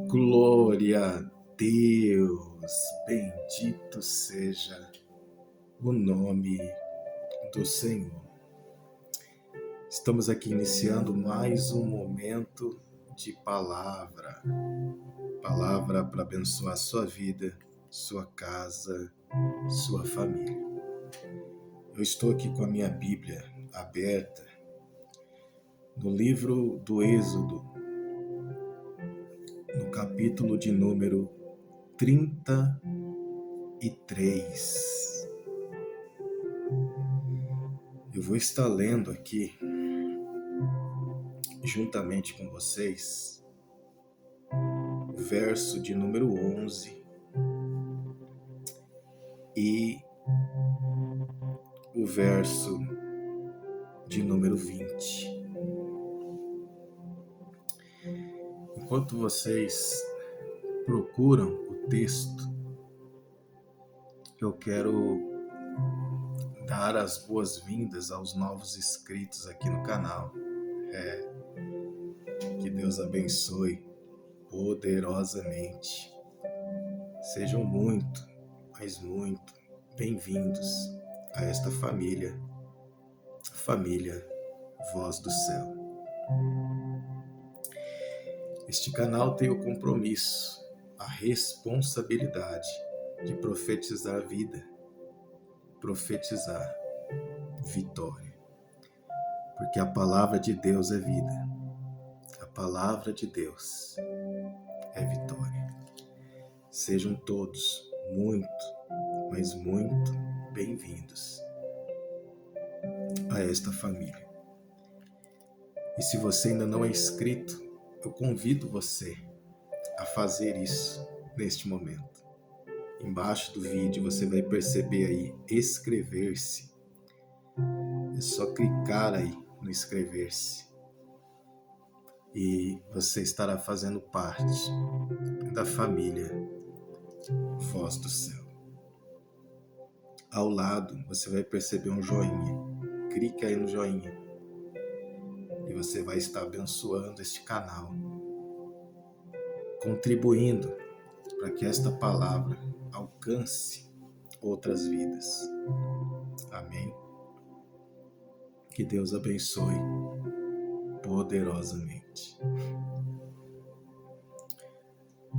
Glória a Deus, bendito seja o nome do Senhor. Estamos aqui iniciando mais um momento de palavra para abençoar sua vida, sua casa, sua família. Eu estou aqui com a minha Bíblia aberta no livro do Êxodo, no capítulo de número 33. Eu vou estar lendo aqui, juntamente com vocês, o verso de número 11 e o verso de número 20. Enquanto vocês procuram o texto, eu quero dar as boas-vindas aos novos inscritos aqui no canal. Que Deus abençoe poderosamente. Sejam muito, mas muito bem-vindos a esta família Voz do Céu. Este canal tem o compromisso, a responsabilidade de profetizar vida, profetizar vitória. Porque a palavra de Deus é vida. A palavra de Deus é vitória. Sejam todos muito, mas muito bem-vindos a esta família. E se você ainda não é inscrito, eu convido você a fazer isso neste momento. Embaixo do vídeo você vai perceber aí inscrever-se. É só clicar aí no inscrever-se e você estará fazendo parte da família Voz do Céu. Ao lado você vai perceber um joinha. Clique aí no joinha e você vai estar abençoando este canal, contribuindo para que esta palavra alcance outras vidas. Amém? Que Deus abençoe poderosamente.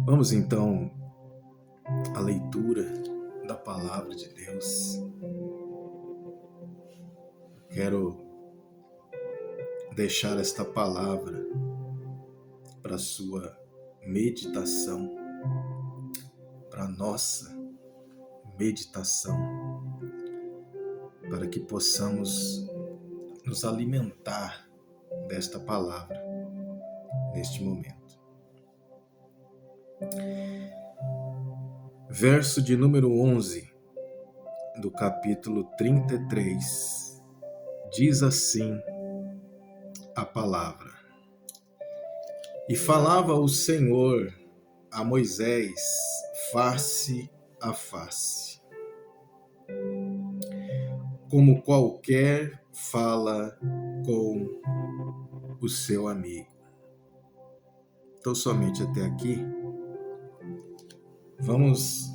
Vamos então à leitura da palavra de Deus. Quero deixar esta palavra para sua meditação, para nossa meditação, para que possamos nos alimentar desta palavra neste momento. Verso de número 11 do capítulo 33 diz assim a palavra: E falava o Senhor a Moisés face a face, como qualquer fala com o seu amigo. Então, somente até aqui. Vamos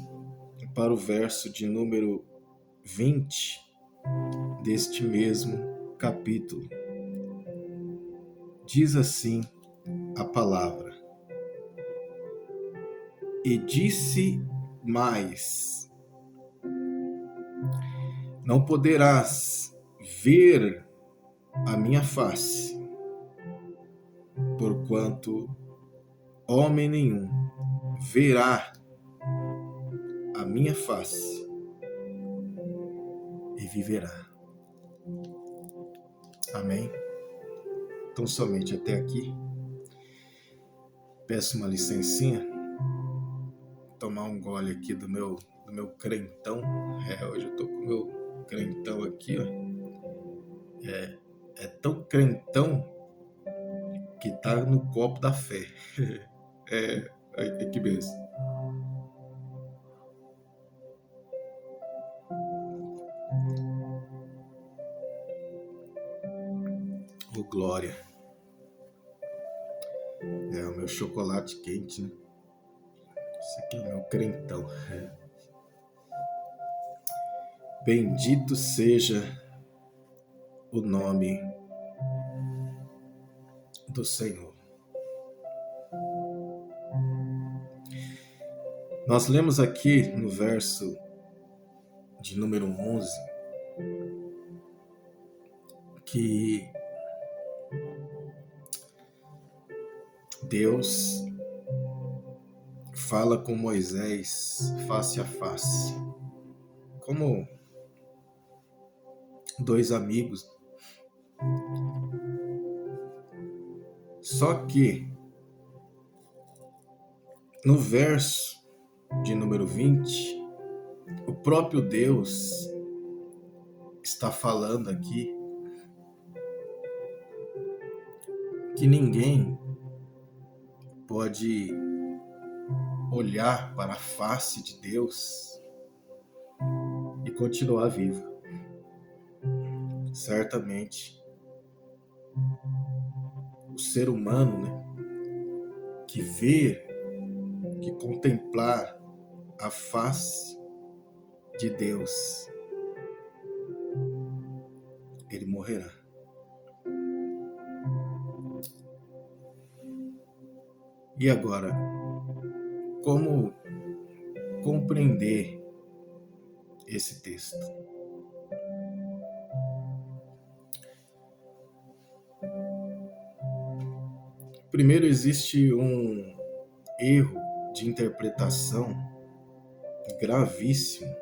para o verso de número 20 deste mesmo capítulo. Diz assim a palavra: E disse mais: Não poderás ver a minha face, porquanto homem nenhum verá a minha face e viverá. Amém? Então, somente até aqui. Peço uma licencinha, tomar um gole aqui do meu crentão. Hoje eu tô com o meu crentão aqui, ó. É tão crentão que tá no copo da fé. Que benção. Oh, glória. É o meu chocolate quente, né? Esse aqui é o meu crentão. Bendito seja o nome do Senhor. Nós lemos aqui no verso de número 11 que Deus fala com Moisés face a face, como dois amigos. Só que no verso de número 20, o próprio Deus está falando aqui que ninguém pode olhar para a face de Deus e continuar vivo. Certamente, o ser humano, né, que ver, que contemplar a face de Deus, ele morrerá. E agora, como compreender esse texto? Primeiro, existe um erro de interpretação gravíssimo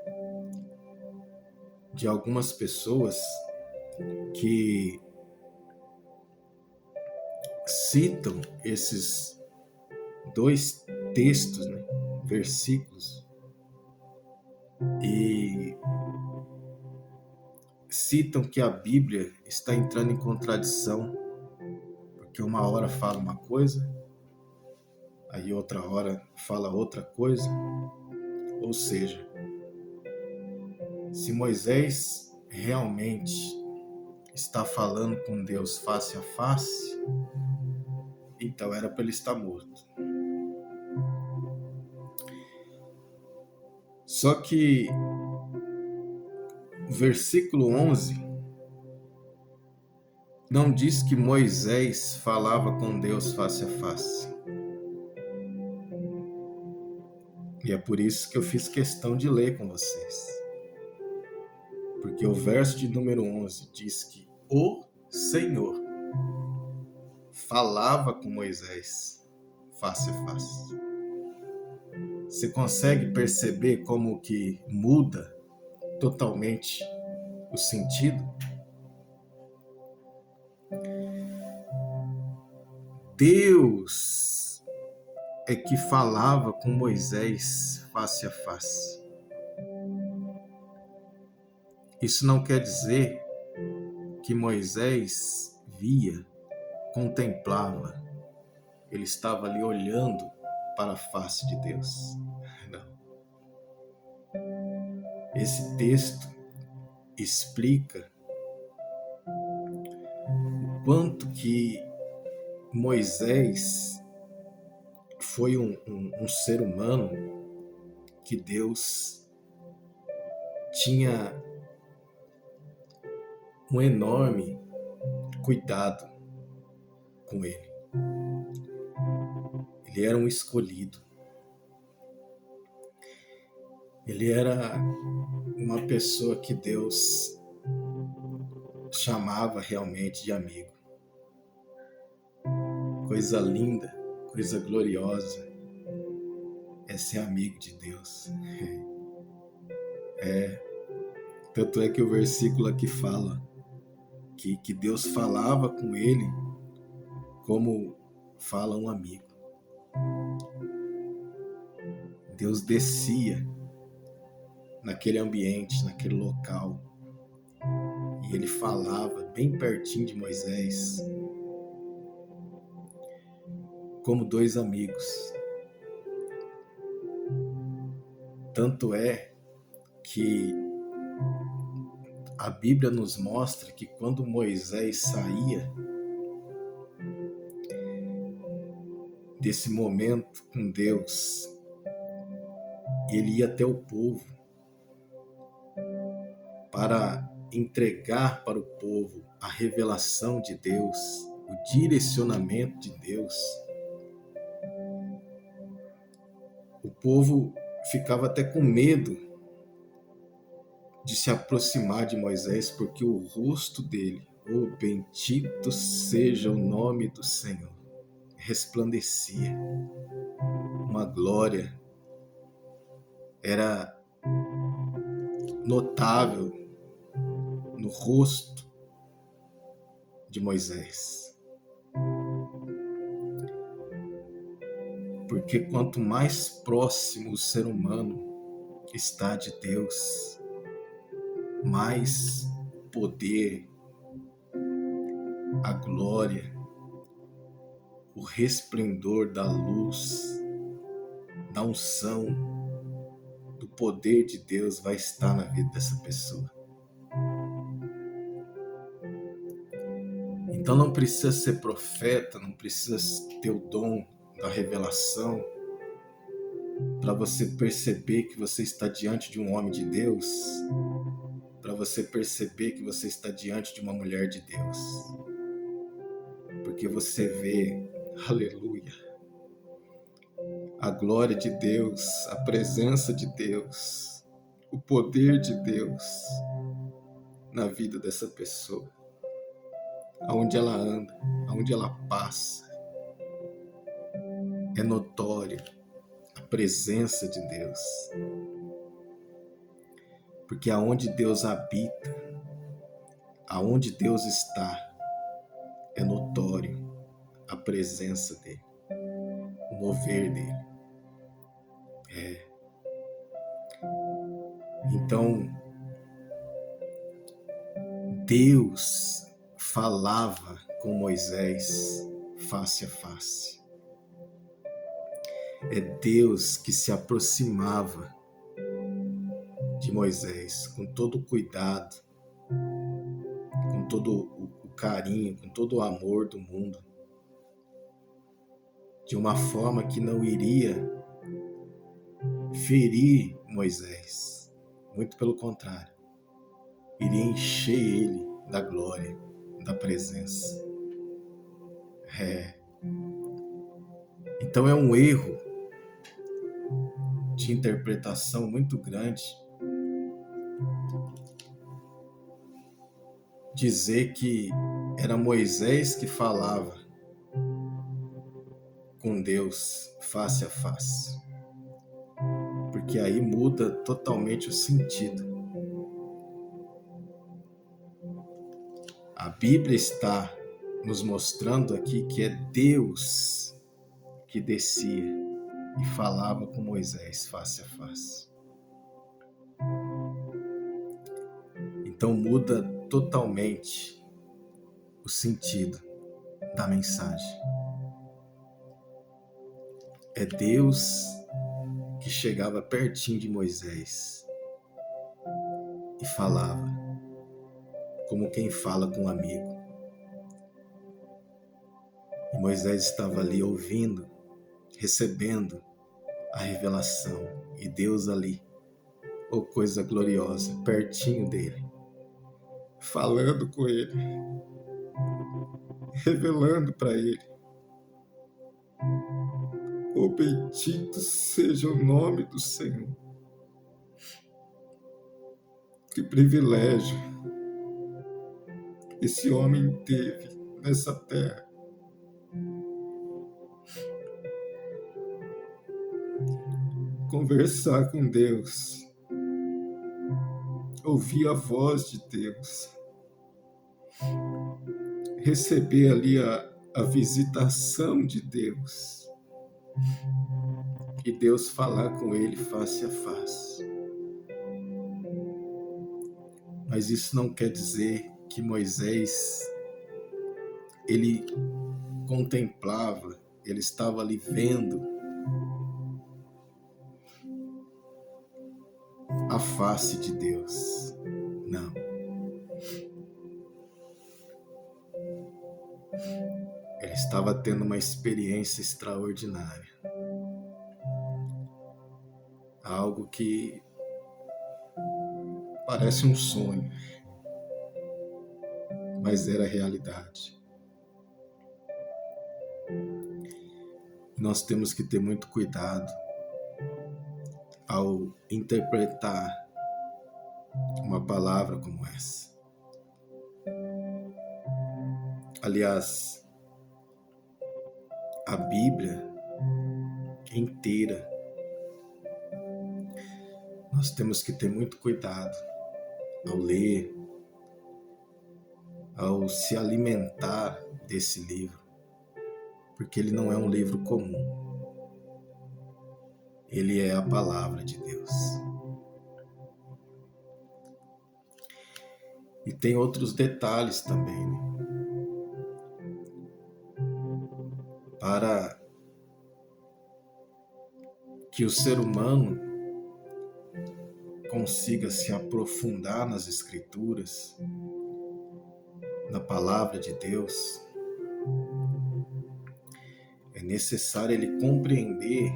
de algumas pessoas que citam esses dois textos, né, versículos, e citam que a Bíblia está entrando em contradição, porque uma hora fala uma coisa, aí outra hora fala outra coisa. Ou seja, se Moisés realmente está falando com Deus face a face, então era para ele estar morto. Só que o versículo 11 não diz que Moisés falava com Deus face a face. E é por isso que eu fiz questão de ler com vocês. Porque o verso de número 11 diz que o Senhor falava com Moisés face a face. Você consegue perceber como que muda totalmente o sentido? Deus é que falava com Moisés face a face. Isso não quer dizer que Moisés via, contemplava, ele estava ali olhando para a face de Deus. Não. Esse texto explica o quanto que Moisés foi um ser humano que Deus tinha um enorme cuidado com ele. Ele era um escolhido. Ele era uma pessoa que Deus chamava realmente de amigo. Coisa linda, coisa gloriosa é ser amigo de Deus. Tanto é que o versículo aqui fala que Deus falava com ele como fala um amigo. Deus descia naquele ambiente, naquele local, e ele falava bem pertinho de Moisés, como dois amigos. Tanto é que a Bíblia nos mostra que quando Moisés saía, desse momento com Deus, ele ia até o povo para entregar para o povo a revelação de Deus, o direcionamento de Deus. O povo ficava até com medo de se aproximar de Moisés, porque o rosto dele, oh, bendito seja o nome do Senhor, resplandecia. Uma glória era notável no rosto de Moisés. Porque quanto mais próximo o ser humano está de Deus, mais o poder, a glória, o resplendor da luz, da unção, do poder de Deus vai estar na vida dessa pessoa. Então não precisa ser profeta, não precisa ter o dom da revelação para você perceber que você está diante de um homem de Deus, para você perceber que você está diante de uma mulher de Deus. Porque você vê, aleluia, a glória de Deus, a presença de Deus, o poder de Deus na vida dessa pessoa, aonde ela anda, aonde ela passa. É notório a presença de Deus. Porque aonde Deus habita, aonde Deus está, é notório a presença dele, o mover dele. Então, Deus falava com Moisés face a face. É Deus que se aproximava de Moisés com todo o cuidado, com todo o carinho, com todo o amor do mundo, de uma forma que não iria ferir Moisés, muito pelo contrário, iria encher ele da glória, da presença. Então é um erro de interpretação muito grande dizer que era Moisés que falava com Deus face a face, porque aí muda totalmente o sentido. A Bíblia está nos mostrando aqui que é Deus que descia e falava com Moisés face a face. Então muda totalmente o sentido da mensagem. É Deus que chegava pertinho de Moisés e falava, como quem fala com um amigo. E Moisés estava ali ouvindo, recebendo a revelação, e Deus ali, oh coisa gloriosa, pertinho dele, falando com ele, revelando para ele. Oh, bendito seja o nome do Senhor. Que privilégio esse homem teve nessa terra. Conversar com Deus, ouvir a voz de Deus, receber ali a visitação de Deus e Deus falar com ele face a face. Mas isso não quer dizer que Moisés, ele contemplava, ele estava ali vendo a face de Deus. Não. Ele estava tendo uma experiência extraordinária. Algo que parece um sonho, mas era realidade. Nós temos que ter muito cuidado ao interpretar uma palavra como essa. Aliás, a Bíblia inteira, nós temos que ter muito cuidado ao ler, ao se alimentar desse livro, porque ele não é um livro comum. Ele é a palavra de Deus. E tem outros detalhes também, né? Para que o ser humano consiga se aprofundar nas Escrituras, na palavra de Deus, é necessário ele compreender,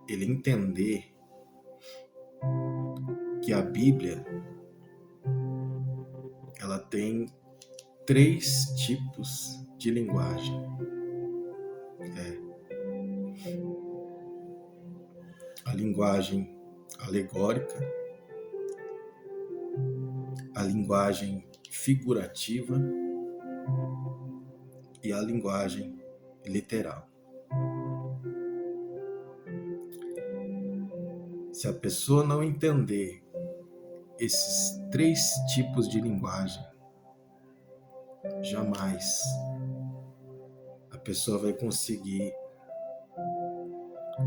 ele entender que a Bíblia, ela tem 3 tipos de linguagem. A linguagem alegórica, a linguagem figurativa e a linguagem literal. Se a pessoa não entender esses 3 tipos de linguagem, jamais a pessoa vai conseguir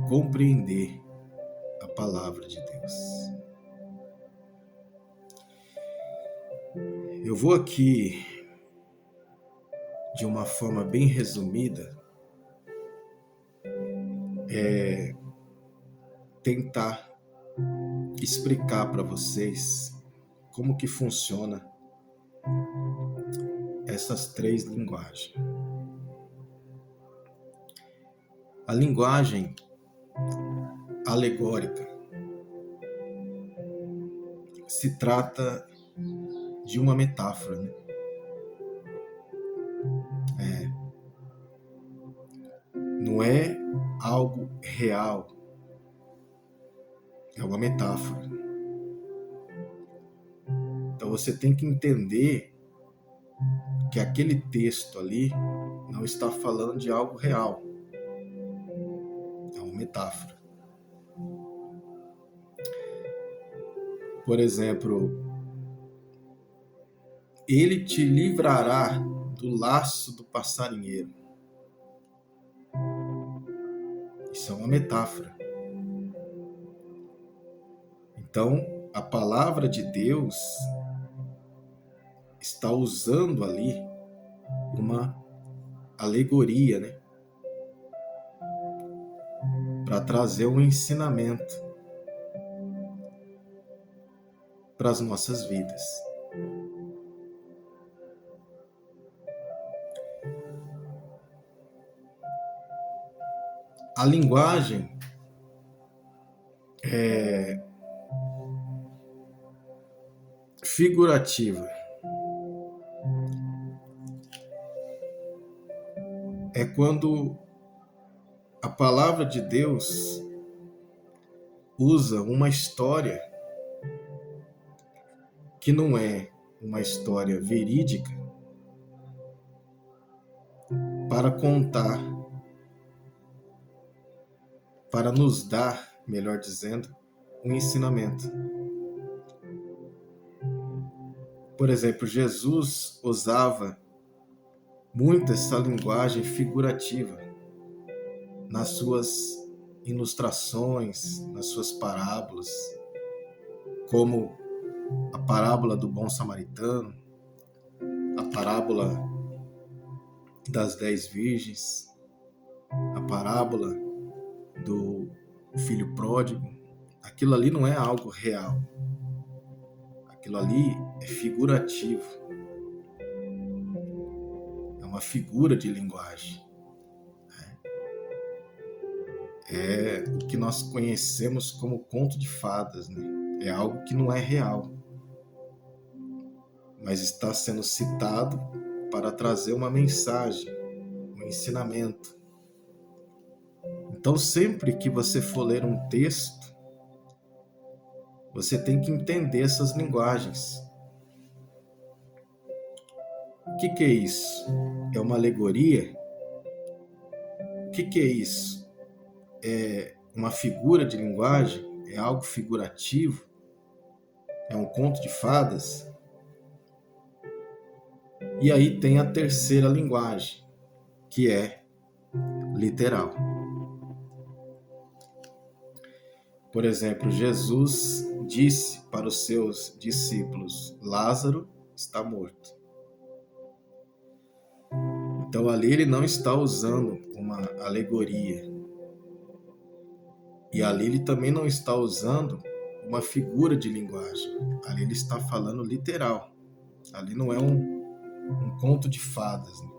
compreender a palavra de Deus. Eu vou aqui, de uma forma bem resumida, tentar explicar para vocês como que funciona essas 3 linguagens. A linguagem alegórica se trata de uma metáfora, né? Não é algo real, é uma metáfora. Então você tem que entender que aquele texto ali não está falando de algo real, é uma metáfora. Por exemplo, ele te livrará do laço do passarinheiro. Isso é uma metáfora. Então, a palavra de Deus está usando ali uma alegoria, né? Para trazer um ensinamento para as nossas vidas. A linguagem figurativa é quando a palavra de Deus usa uma história que não é uma história verídica para contar, para nos dar, melhor dizendo, um ensinamento. Por exemplo, Jesus usava muito essa linguagem figurativa nas suas ilustrações, nas suas parábolas, como a parábola do bom samaritano, a parábola das 10 virgens, a parábola do filho pródigo. Aquilo ali não é algo real. Aquilo ali é figurativo. É uma figura de linguagem. É o que nós conhecemos como conto de fadas, né? É algo que não é real, mas está sendo citado para trazer uma mensagem, um ensinamento. Então, sempre que você for ler um texto, você tem que entender essas linguagens. O que é isso? É uma alegoria? O que é isso? É uma figura de linguagem? É algo figurativo? É um conto de fadas? E aí tem a terceira linguagem, que é literal. Por exemplo, Jesus disse para os seus discípulos: Lázaro está morto. Então ali ele não está usando uma alegoria. E ali ele também não está usando uma figura de linguagem. Ali ele está falando literal. Ali não é um conto de fadas, né?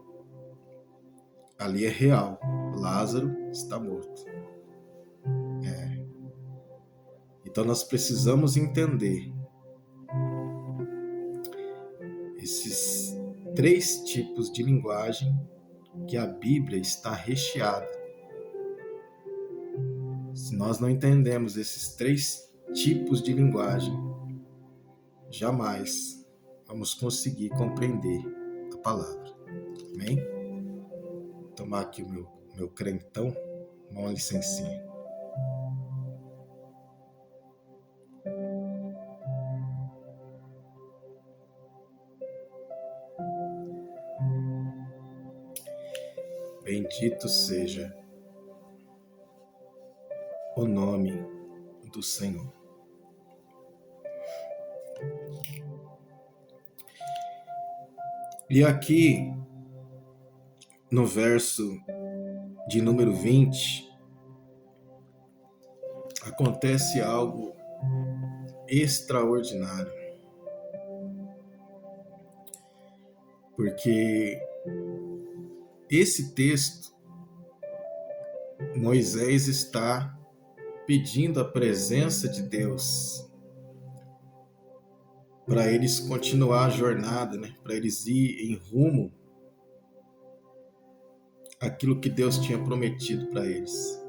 Ali é real. Lázaro está morto. Então nós precisamos entender esses 3 tipos de linguagem que a Bíblia está recheada. Se nós não entendemos esses 3 tipos de linguagem, jamais vamos conseguir compreender a palavra. Amém? Vou tomar aqui o meu crentão, uma licencinha. Bendito seja o nome do Senhor. E aqui, no verso de número 20, acontece algo extraordinário. Porque esse texto, Moisés está pedindo a presença de Deus para eles continuar a jornada, né? Para eles ir em rumo àquilo que Deus tinha prometido para eles.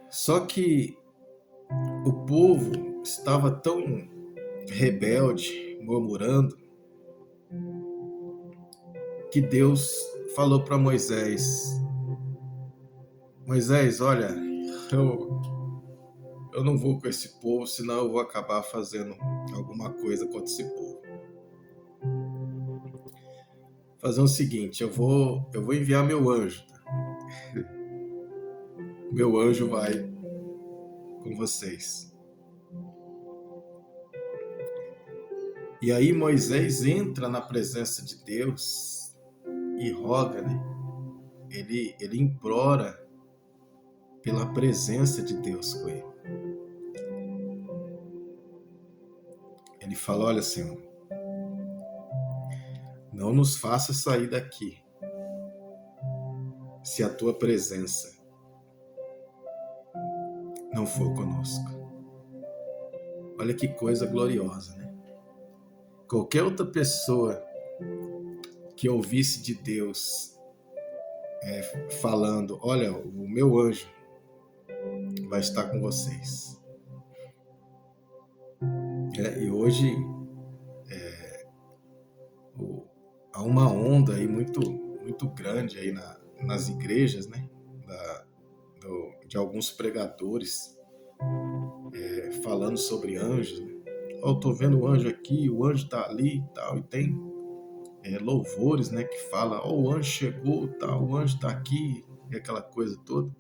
Só que o povo estava tão rebelde, murmurando, que Deus falou para Moisés: Moisés, olha, eu não vou com esse povo, senão eu vou acabar fazendo alguma coisa contra esse povo. Fazer o seguinte, eu vou enviar meu anjo. Meu anjo vai com vocês. E aí Moisés entra na presença de Deus e roga, né? Ele implora pela presença de Deus com ele. Ele fala: olha, Senhor, não nos faça sair daqui se a tua presença não for conosco. Olha que coisa gloriosa, né? Qualquer outra pessoa que ouvisse de Deus falando: olha, o meu anjo vai estar com vocês. E hoje há uma onda aí muito grande aí nas igrejas, né? De alguns pregadores falando sobre anjos, né? Eu tô vendo o anjo aqui, o anjo tá ali e tal, e tem louvores, né, que fala: o anjo chegou, tal, o anjo tá aqui, e aquela coisa toda.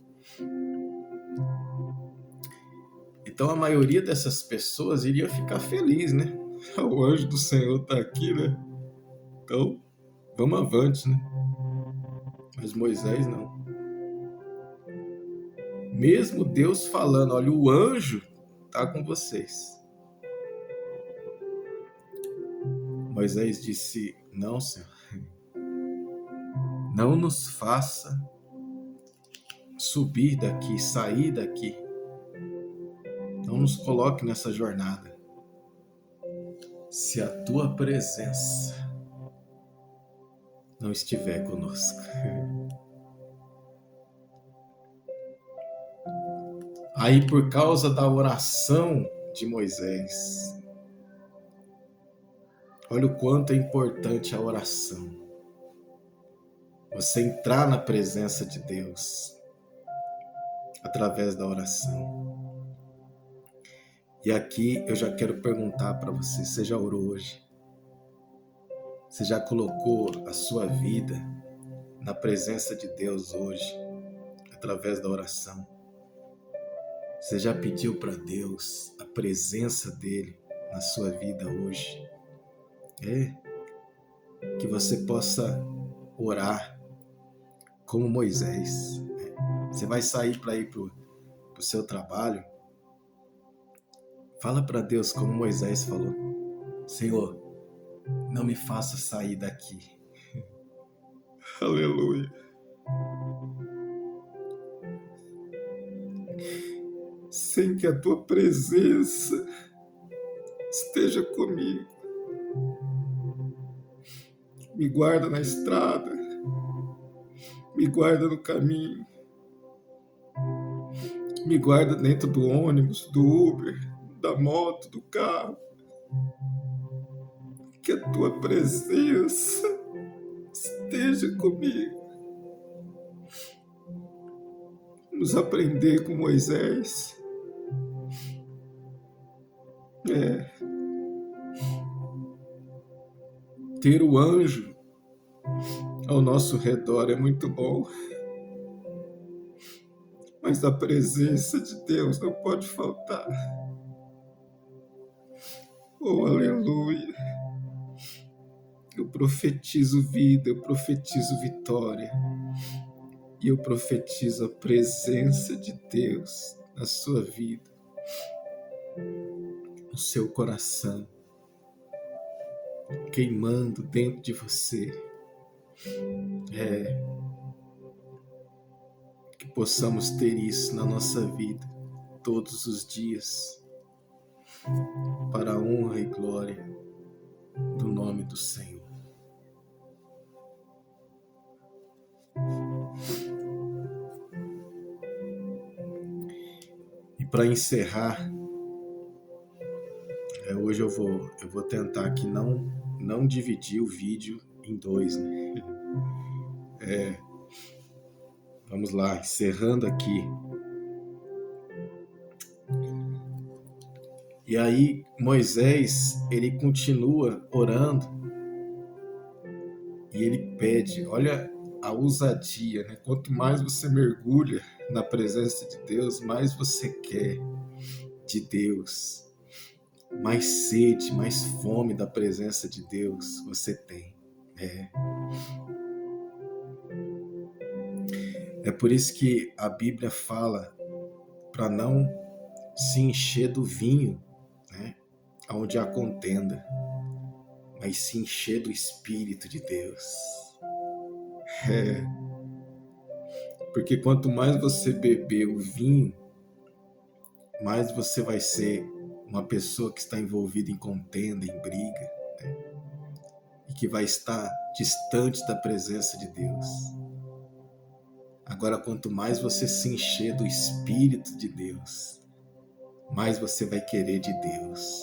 Então a maioria dessas pessoas iria ficar feliz, né? O anjo do Senhor tá aqui, né? Então, vamos avante, né? Mas Moisés não. Mesmo Deus falando: olha, o anjo tá com vocês. Moisés disse: não, Senhor, não nos faça subir daqui, sair daqui. Não nos coloque nessa jornada se a tua presença não estiver conosco. Aí, por causa da oração de Moisés, olha o quanto é importante a oração. Você entrar na presença de Deus através da oração. E aqui eu já quero perguntar para você: você já orou hoje? Você já colocou a sua vida na presença de Deus hoje, através da oração? Você já pediu para Deus a presença dele na sua vida hoje? Que você possa orar como Moisés. Você vai sair para ir para o seu trabalho? Fala para Deus como Moisés falou: Senhor, não me faça sair daqui. Aleluia. Sem que a tua presença esteja comigo. Me guarda na estrada, me guarda no caminho, me guarda dentro do ônibus, do Uber, da moto, do carro. Que a tua presença esteja comigo. Vamos aprender com Moisés. Ter o anjo ao nosso redor é muito bom, mas a presença de Deus não pode faltar. Oh, aleluia! Eu profetizo vida, eu profetizo vitória, e eu profetizo a presença de Deus na sua vida, no seu coração, queimando dentro de você. Que possamos ter isso na nossa vida todos os dias, para a honra e glória do nome do Senhor. E para encerrar, hoje eu vou tentar aqui não dividir o vídeo em dois, né? Vamos lá, encerrando aqui. E aí Moisés, ele continua orando e ele pede, olha a ousadia, né? Quanto mais você mergulha na presença de Deus, mais você quer de Deus, mais sede, mais fome da presença de Deus você tem. É por isso que a Bíblia fala para não se encher do vinho, né, onde há contenda, mas se encher do Espírito de Deus. Porque quanto mais você beber o vinho, mais você vai ser uma pessoa que está envolvida em contenda, em briga, né, e que vai estar distante da presença de Deus. Agora, quanto mais você se encher do Espírito de Deus, mais você vai querer de Deus,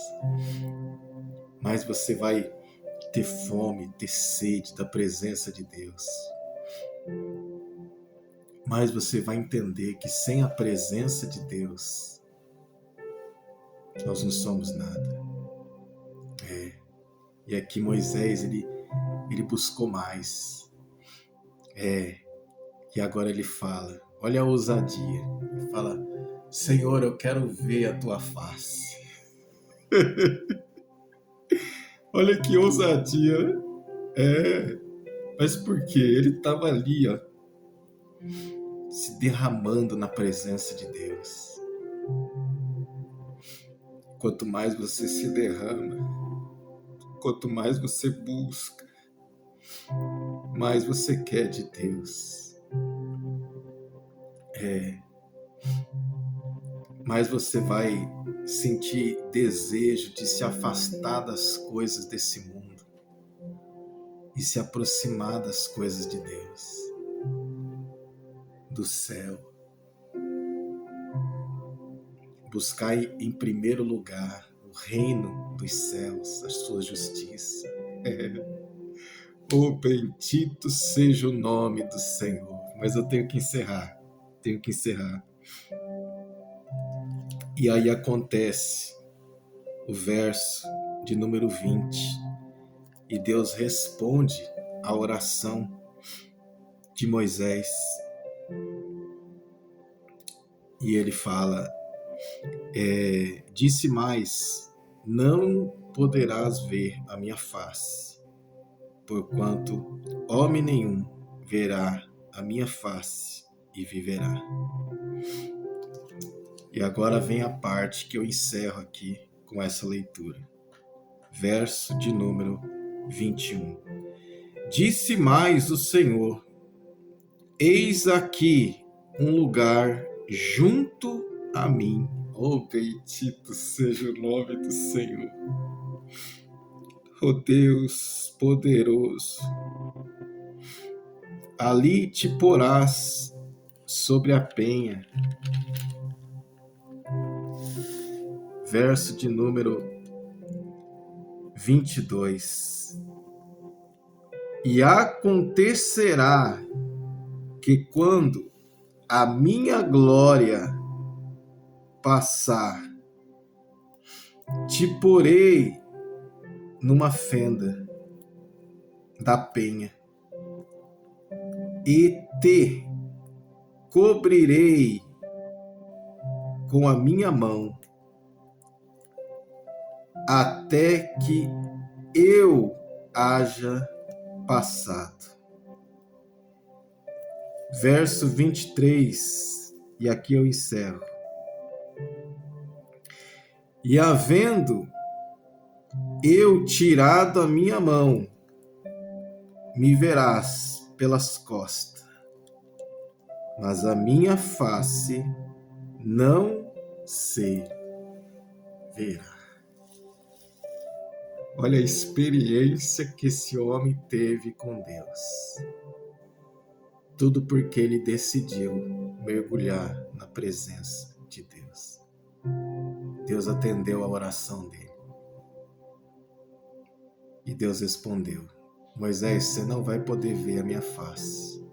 mais você vai ter fome, ter sede da presença de Deus, mais você vai entender que sem a presença de Deus, nós não somos nada. E aqui Moisés, ele buscou mais. E agora ele fala, olha a ousadia, ele fala: Senhor, eu quero ver a tua face. Olha que ousadia, né? Mas por quê? Ele estava ali, se derramando na presença de Deus. Quanto mais você se derrama, Quanto mais você busca, mais você quer de Deus. Mais você vai sentir desejo de se afastar das coisas desse mundo e se aproximar das coisas de Deus, do céu. Buscar em primeiro lugar o reino dos céus, a sua justiça. Oh, bendito seja o nome do Senhor. Mas eu tenho que encerrar. E aí acontece o verso de número 20. E Deus responde à oração de Moisés. E ele fala, disse mais, não poderás ver a minha face, porquanto homem nenhum verá a minha face e viverá. E agora vem a parte que eu encerro aqui com essa leitura. Verso de número 21. Disse mais o Senhor, eis aqui um lugar junto a mim. Oh, bendito seja o nome do Senhor. Oh, Deus poderoso. Ali te porás sobre a penha. Verso de número 22. E acontecerá que quando a minha glória passar, te porei numa fenda da penha e te cobrirei com a minha mão até que eu haja passado. Verso 23, e aqui eu encerro. E havendo eu tirado a minha mão, me verás pelas costas, mas a minha face não se verá. Olha a experiência que esse homem teve com Deus. Tudo porque ele decidiu mergulhar na presença de Deus. Deus atendeu a oração dele. E Deus respondeu, Moisés, você não vai poder ver a minha face,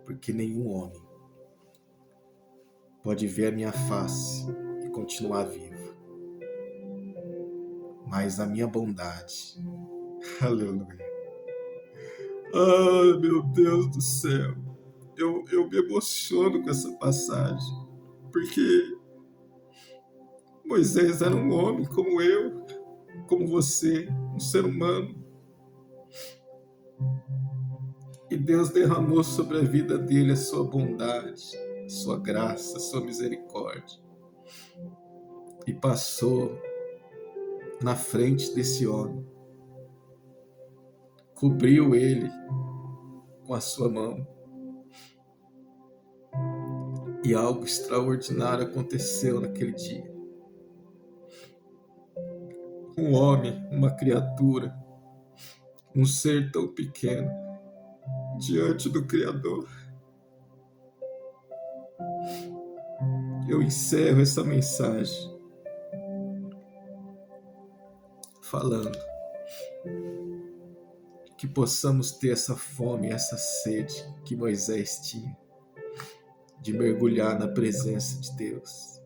porque nenhum homem pode ver a minha face e continuar vivo. Mas a minha bondade, aleluia. Ah, meu Deus do céu, eu me emociono com essa passagem, porque Moisés era um homem como eu, como você, um ser humano. E Deus derramou sobre a vida dele a sua bondade, a sua graça, a sua misericórdia. E passou na frente desse homem, cobriu ele com a sua mão. E algo extraordinário aconteceu naquele dia. Um homem, uma criatura, um ser tão pequeno, diante do Criador. Eu encerro essa mensagem falando que possamos ter essa fome, essa sede que Moisés tinha, de mergulhar na presença de Deus.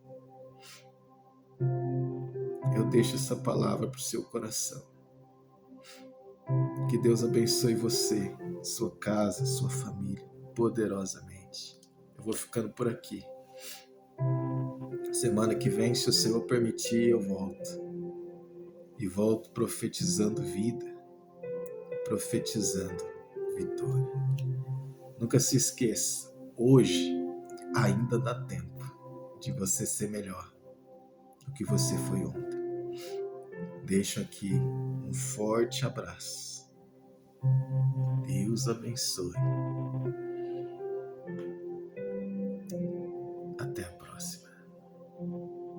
Eu deixo essa palavra para o seu coração. Que Deus abençoe você, sua casa, sua família, poderosamente. Eu vou ficando por aqui. Semana que vem, se o Senhor permitir, eu volto. E volto profetizando vida, profetizando vitória. Nunca se esqueça, hoje ainda dá tempo de você ser melhor do que você foi ontem. deixo aqui um forte abraço. Deus abençoe. Até a próxima.